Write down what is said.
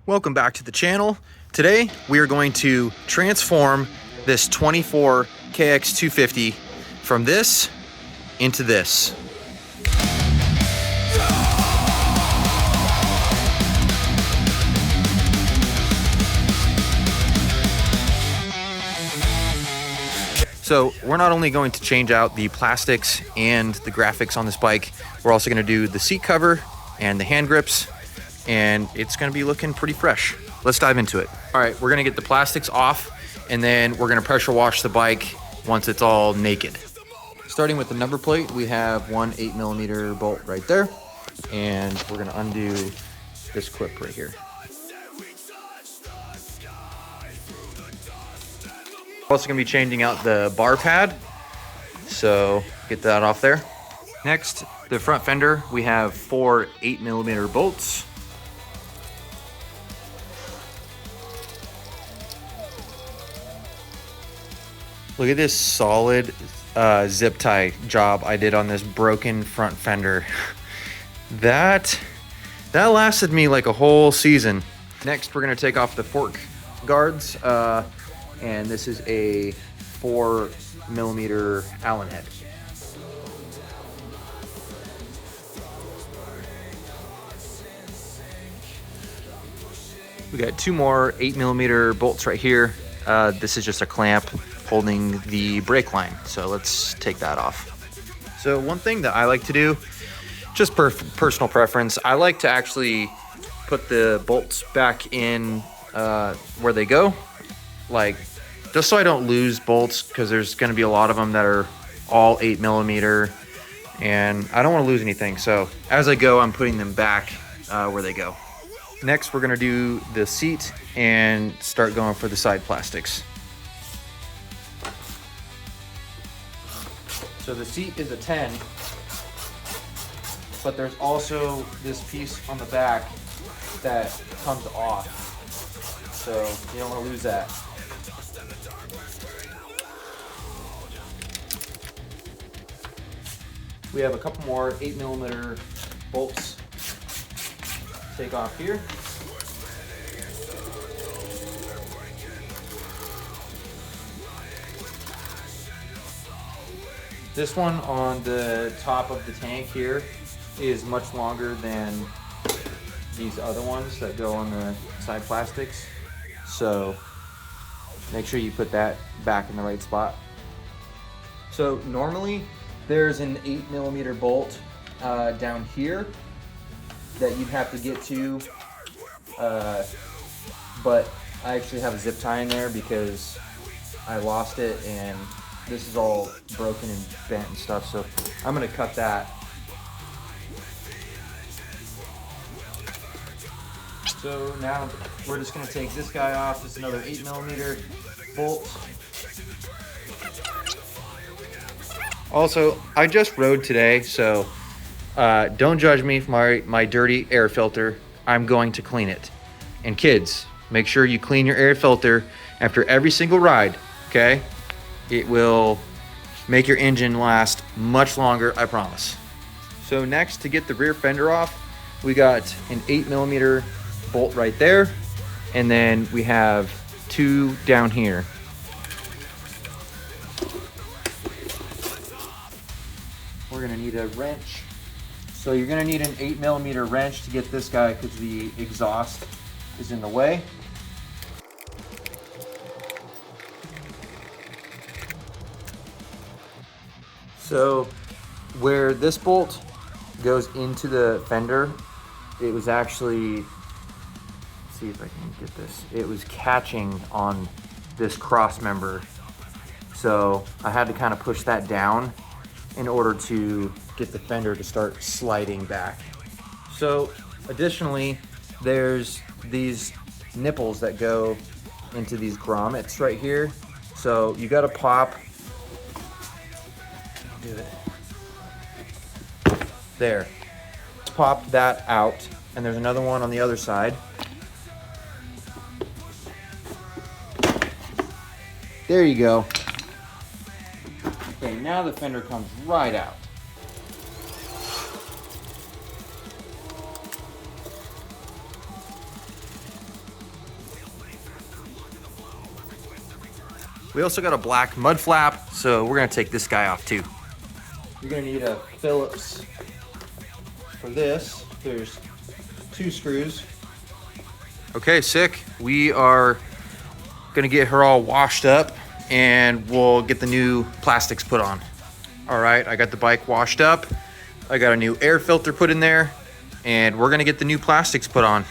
Welcome back to the channel. Today we are going to transform this 24 kx250 from this into this. So we're not only going to change out the plastics and the graphics on this bike, we're also going to do the seat cover and the hand grips, and it's going to be looking pretty fresh. Let's dive into it. All right, we're going to get the plastics off, and then we're going to pressure wash the bike once it's all naked. Starting with the number plate, we have one 8mm bolt right there, and we're going to undo this clip right here. Also going to be changing out the bar pad, so get that off there. Next, the front fender, we have four 8mm bolts. Look at this solid zip tie job I did on this broken front fender. That lasted me like a whole season. Next, we're gonna take off the fork guards, and this is a 4mm Allen head. We got two more 8mm bolts right here. This is just a clamp holding the brake line. So let's take that off. So one thing that I like to do, just personal preference, I like to actually put the bolts back in where they go, like just so I don't lose bolts, because there's going to be a lot of them that are all 8mm, and I don't want to lose anything. So as I go, I'm putting them back where they go. Next, we're going to do the seat and start going for the side plastics. So the seat is a 10, but there's also this piece on the back that comes off, so you don't want to lose that. We have a couple more 8mm bolts to take off here. This one on the top of the tank here is much longer than these other ones that go on the side plastics. So make sure you put that back in the right spot. So normally there's an 8mm bolt down here that you'd have to get to, but I actually have a zip tie in there because I lost it, and this is all broken and bent and stuff, so I'm gonna cut that. So now we're just gonna take this guy off. It's another 8mm bolt. Also, I just rode today, so don't judge me for my dirty air filter. I'm going to clean it. And kids, make sure you clean your air filter after every single ride, okay? It will make your engine last much longer, I promise. So next, to get the rear fender off, we got an 8mm bolt right there, and then we have two down here. We're gonna need a wrench. So you're gonna need an 8mm wrench to get this guy, because the exhaust is in the way. So where this bolt goes into the fender, it was actually, let's see if I can get this, it was catching on this cross member. So I had to kind of push that down in order to get the fender to start sliding back. So additionally, there's these nipples that go into these grommets right here. So you gotta pop, do it. There. Pop that out, and there's another one on the other side. There you go. Okay, now the fender comes right out. We also got a black mud flap, so we're gonna take this guy off too. You're gonna need a Phillips for this. There's 2 screws. Okay, sick. We are gonna get her all washed up and we'll get the new plastics put on. All right, I got the bike washed up. I got a new air filter put in there and we're gonna get the new plastics put on.